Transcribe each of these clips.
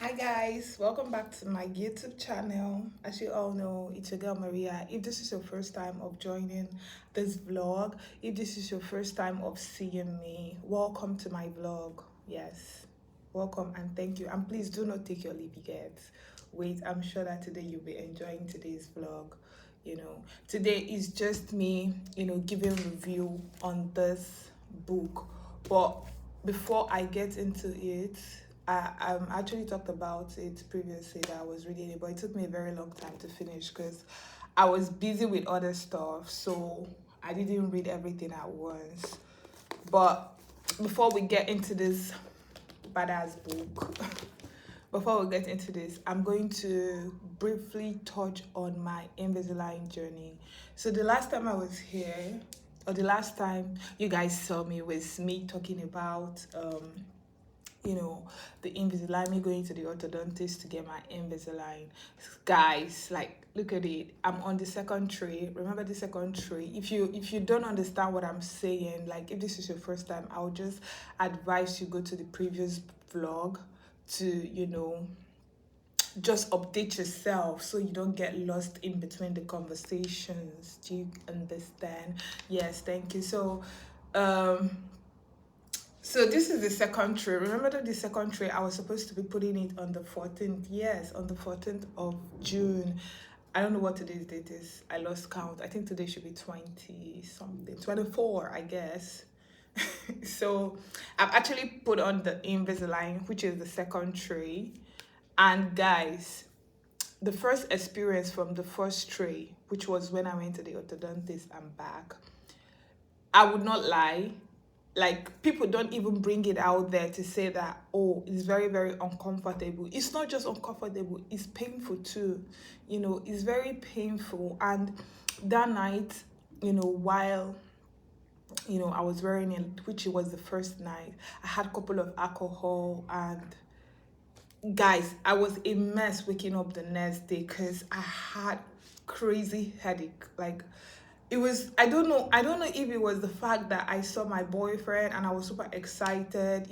Hi guys, welcome back to my YouTube channel. As you all know, it's your girl Maria. If this is your first time of joining this vlog, if this is your first time of seeing me, welcome to my vlog. Yes, welcome and thank you. And please do not take your leave yet. Wait, I'm sure that today you'll be enjoying today's vlog. Today is just me, giving review on this book. But before I get into it, I actually talked about it previously that I was reading it, but it took me a very long time to finish because I was busy with other stuff, so I didn't read everything at once. But before we get into this badass book, before we get into this, I'm going to briefly touch on my Invisalign journey. So the last time I was here, or the last time you guys saw me, was me talking about the Invisalign, me going to the orthodontist to get my Invisalign. Guys, like, look at it. I'm on the second tray. Remember the second tray? If you don't understand what I'm saying, like if this is your first time, I would just advise you go to the previous vlog to just update yourself so you don't get lost in between the conversations. Do you understand? Yes, thank you. So this is the second tray. Remember that the second tray, I was supposed to be putting it on the 14th. Yes, on the 14th of June. I don't know what today's date is. I lost count. I think today should be 20 something. 24, I guess. So I've actually put on the Invisalign, which is the second tray. And guys, the first experience from the first tray, which was when I went to the orthodontist and back, I would not lie, like people don't even bring it out there to say that, oh, it's very, very uncomfortable. It's not just uncomfortable, it's painful too. It's very painful. And that night, while I was wearing it, which it was the first night, I had a couple of alcohol, and guys, I was a mess waking up the next day because I had crazy headache. Like, it was, I don't know if it was the fact that I saw my boyfriend and I was super excited.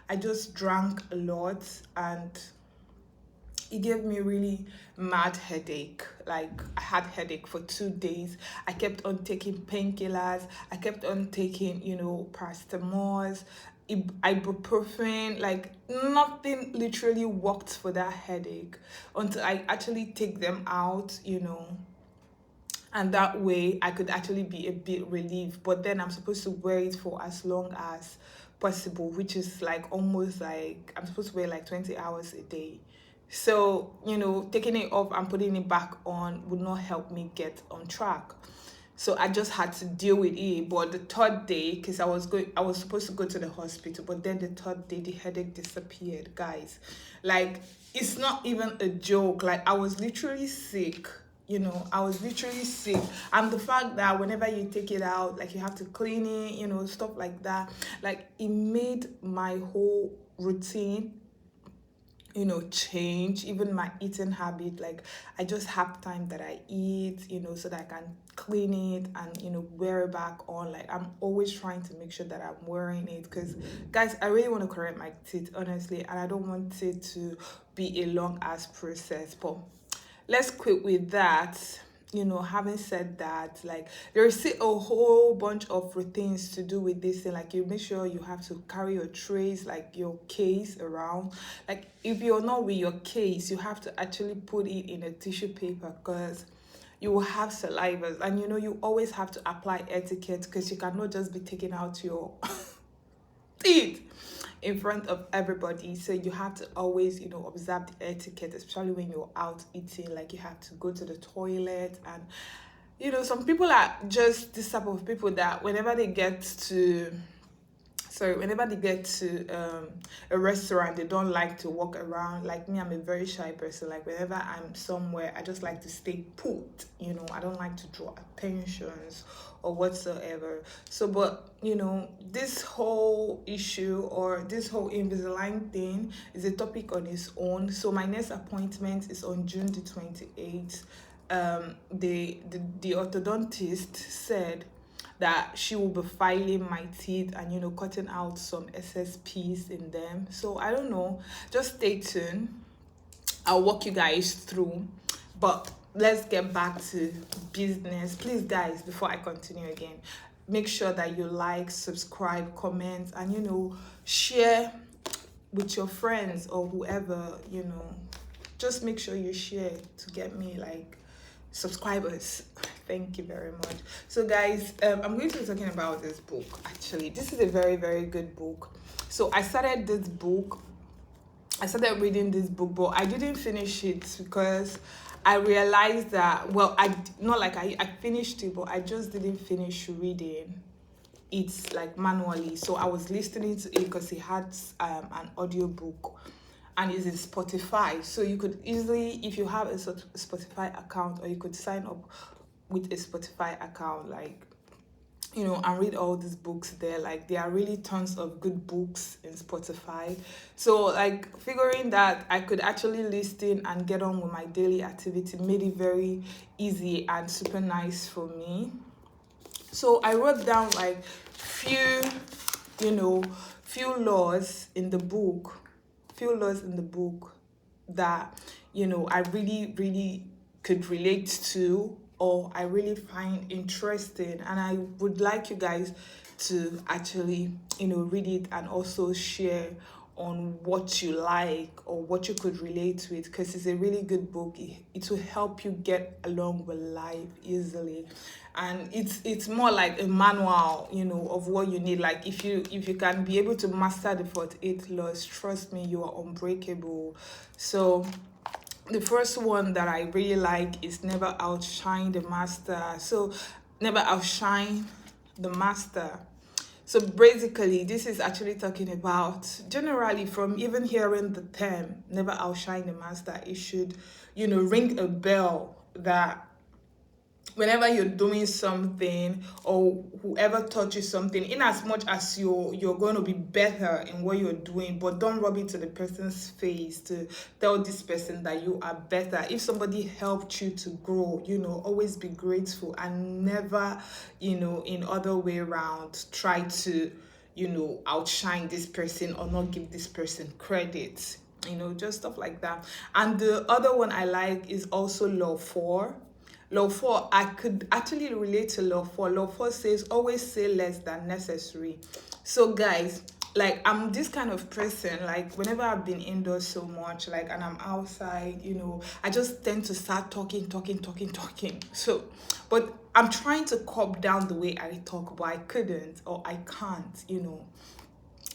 I just drank a lot, and it gave me really mad headache. Like, I had headache for 2 days. I kept on taking painkillers. I kept on taking paracetamols, ibuprofen. Like, nothing literally worked for that headache until I actually take them out. And that way I could actually be a bit relieved. But then I'm supposed to wear it for as long as possible, which is like almost like I'm supposed to wear like 20 hours a day. So taking it off and putting it back on would not help me get on track. So I just had to deal with it. But the third day, because I was supposed to go to the hospital, but then the third day the headache disappeared, guys. Like, it's not even a joke. Like, I was literally sick. I was literally sick. And the fact that whenever you take it out, like, you have to clean it, stuff like that, like, it made my whole routine change, even my eating habit. Like, I just have time that I eat, so that I can clean it and wear it back on. Like, I'm always trying to make sure that I'm wearing it, because guys, I really want to correct my teeth, honestly, and I don't want it to be a long ass process. But let's quit with that. Having said that, like, there's still a whole bunch of things to do with this thing. Like, you make sure you have to carry your trays, like your case, around. Like, if you're not with your case, you have to actually put it in a tissue paper, because you will have salivas, and you always have to apply etiquette, because you cannot just be taking out your teeth in front of everybody. So you have to always observe the etiquette, especially when you're out eating. Like, you have to go to the toilet. And some people are just this type of people that whenever they get to a restaurant, they don't like to walk around. Like me, I'm a very shy person. Like, whenever I'm somewhere, I just like to stay put. I don't like to draw attentions or whatsoever. So, but this whole issue, or this whole Invisalign thing, is a topic on its own. So my next appointment is on June the 28th. The orthodontist said that she will be filing my teeth and cutting out some excess piece in them. So I don't know, just stay tuned. I'll walk you guys through. But let's get back to business. Please, guys, before I continue again, make sure that you like, subscribe, comment, and share with your friends or whoever, just make sure you share to get me like subscribers. Thank you very much. So guys, I'm going to be talking about this book. Actually, this is a very, very good book. So I started reading this book, but I didn't finish it because I realized that, well, I finished it, but I just didn't finish reading it like manually. So I was listening to it because it had an audio book, and it's in Spotify. So you could easily, if you have a Spotify account, or you could sign up with a Spotify account, like, and read all these books there. Like, there are really tons of good books in Spotify. So like figuring that I could actually listen and get on with my daily activity made it very easy and super nice for me. So I wrote down like few laws in the book, that I really, really could relate to, or I really find interesting, and I would like you guys to actually read it and also share on what you like or what you could relate to it, because it's a really good book. It will help you get along with life easily, and it's more like a manual of what you need. Like, if you can be able to master the 48 laws, trust me, you are unbreakable. So the first one that I really like is never outshine the master. So never outshine the master. So basically, this is actually talking about, generally, from even hearing the term never outshine the master, it should ring a bell that whenever you're doing something, or whoever taught you something, in as much as you're going to be better in what you're doing, but don't rub it to the person's face to tell this person that you are better. If somebody helped you to grow, always be grateful, and never in other way around try to outshine this person or not give this person credit, just stuff like that. And the other one I like is also law 4. Law 4, I could actually relate to Law 4. Law 4 says, always say less than necessary. So guys, like, I'm this kind of person, like, whenever I've been indoors so much, like, and I'm outside, I just tend to start talking. So, but I'm trying to curb down the way I talk, but I couldn't, or I can't,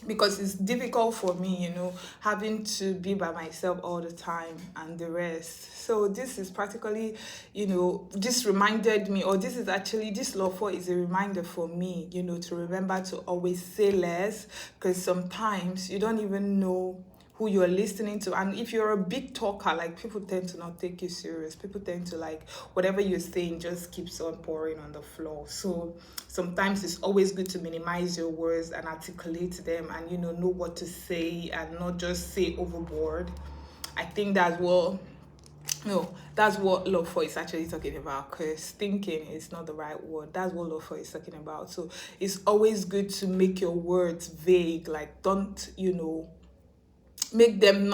because it's difficult for me, having to be by myself all the time and the rest. So this is practically, this reminded me, or this law 4 is a reminder for me, to remember to always say less, because sometimes you don't even know who you're listening to. And if you're a big talker, like, people tend to not take you serious. People tend to, like, whatever you're saying just keeps on pouring on the floor. So sometimes it's always good to minimize your words and articulate them, and know what to say, and not just say overboard. I think that's what law 4 is actually talking about, because thinking is not the right word. That's what law 4 is talking about. So it's always good to make your words vague. Like, don't make them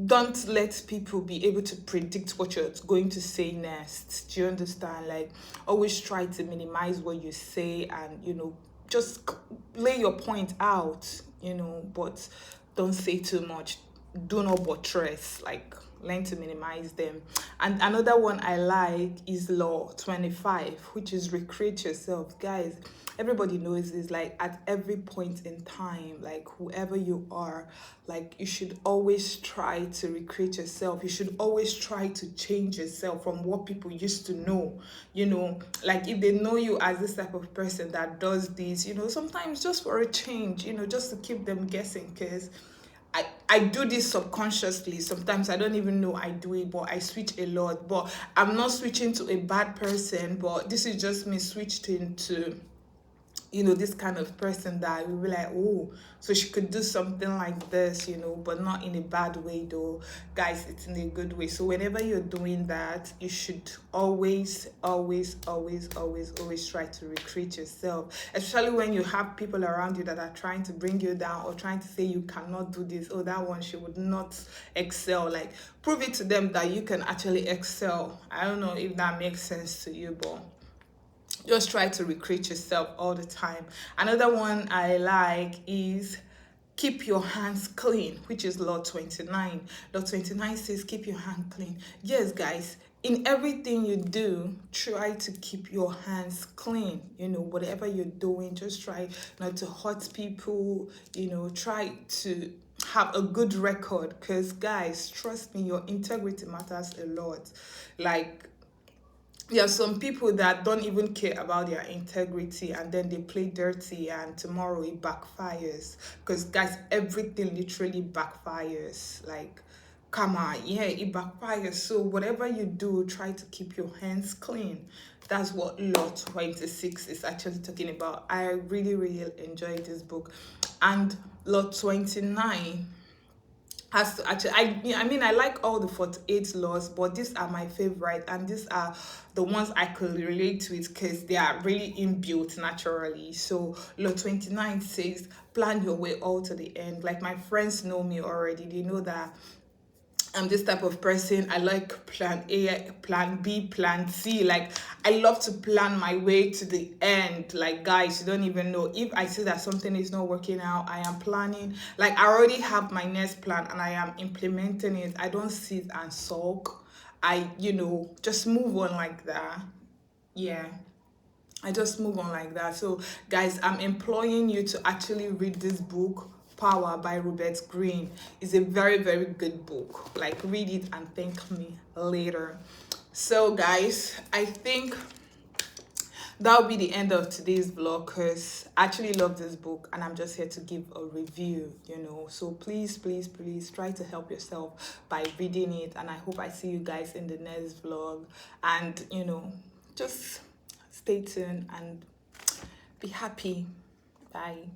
don't let people be able to predict what you're going to say next. Do you understand? Like, always try to minimize what you say, and just lay your point out, but don't say too much. Do not buttress. Like, learn to minimize them. And another one I like is law 25, which is recreate yourself. Guys, everybody knows this. Like, at every point in time, like, whoever you are, like, you should always try to recreate yourself. You should always try to change yourself from what people used to know. Like, if they know you as this type of person that does this, sometimes just for a change, just to keep them guessing, because I do this subconsciously. Sometimes I don't even know I do it, but I switch a lot. But I'm not switching to a bad person, but this is just me switching to this kind of person that we be like, oh, so she could do something like this, but not in a bad way though. Guys, it's in a good way. So whenever you're doing that, you should always, always, always, always, always try to recruit yourself, especially when you have people around you that are trying to bring you down or trying to say you cannot do this. Oh, that one, she would not excel. Like, prove it to them that you can actually excel. I don't know if that makes sense to you, but just try to recreate yourself all the time. Another one I like is keep your hands clean, which is law 29. Law 29 says keep your hand clean. Yes, guys, in everything you do, try to keep your hands clean. Whatever you're doing, just try not to hurt people. Try to have a good record, because guys, trust me, your integrity matters a lot. Like, there are some people that don't even care about their integrity, and then they play dirty, and tomorrow it backfires. Because guys, everything literally backfires. Like, come on, yeah, it backfires. So whatever you do, try to keep your hands clean. That's what law 26 is actually talking about. I really, really enjoyed this book. And law 29 has to actually, I mean, I like all the 48 laws, but these are my favorite, and these are the ones I could relate to it, because they are really inbuilt naturally. So law 29 says plan your way all to the end. Like, my friends know me already. They know that I'm this type of person. I like plan A, plan B, plan C. Like, I love to plan my way to the end. Like, guys, you don't even know. If I see that something is not working out, I am planning. Like, I already have my next plan and I am implementing it. I don't sit and sulk. I, just move on like that. Yeah. I just move on like that. So, guys, I'm imploring you to actually read this book, Power by Robert Greene. It's a very, very good book. Like, read it and thank me later. So, guys, I think that'll be the end of today's vlog, because I actually love this book and I'm just here to give a review. So please, please, please try to help yourself by reading it, and I hope I see you guys in the next vlog. And just stay tuned and be happy. Bye.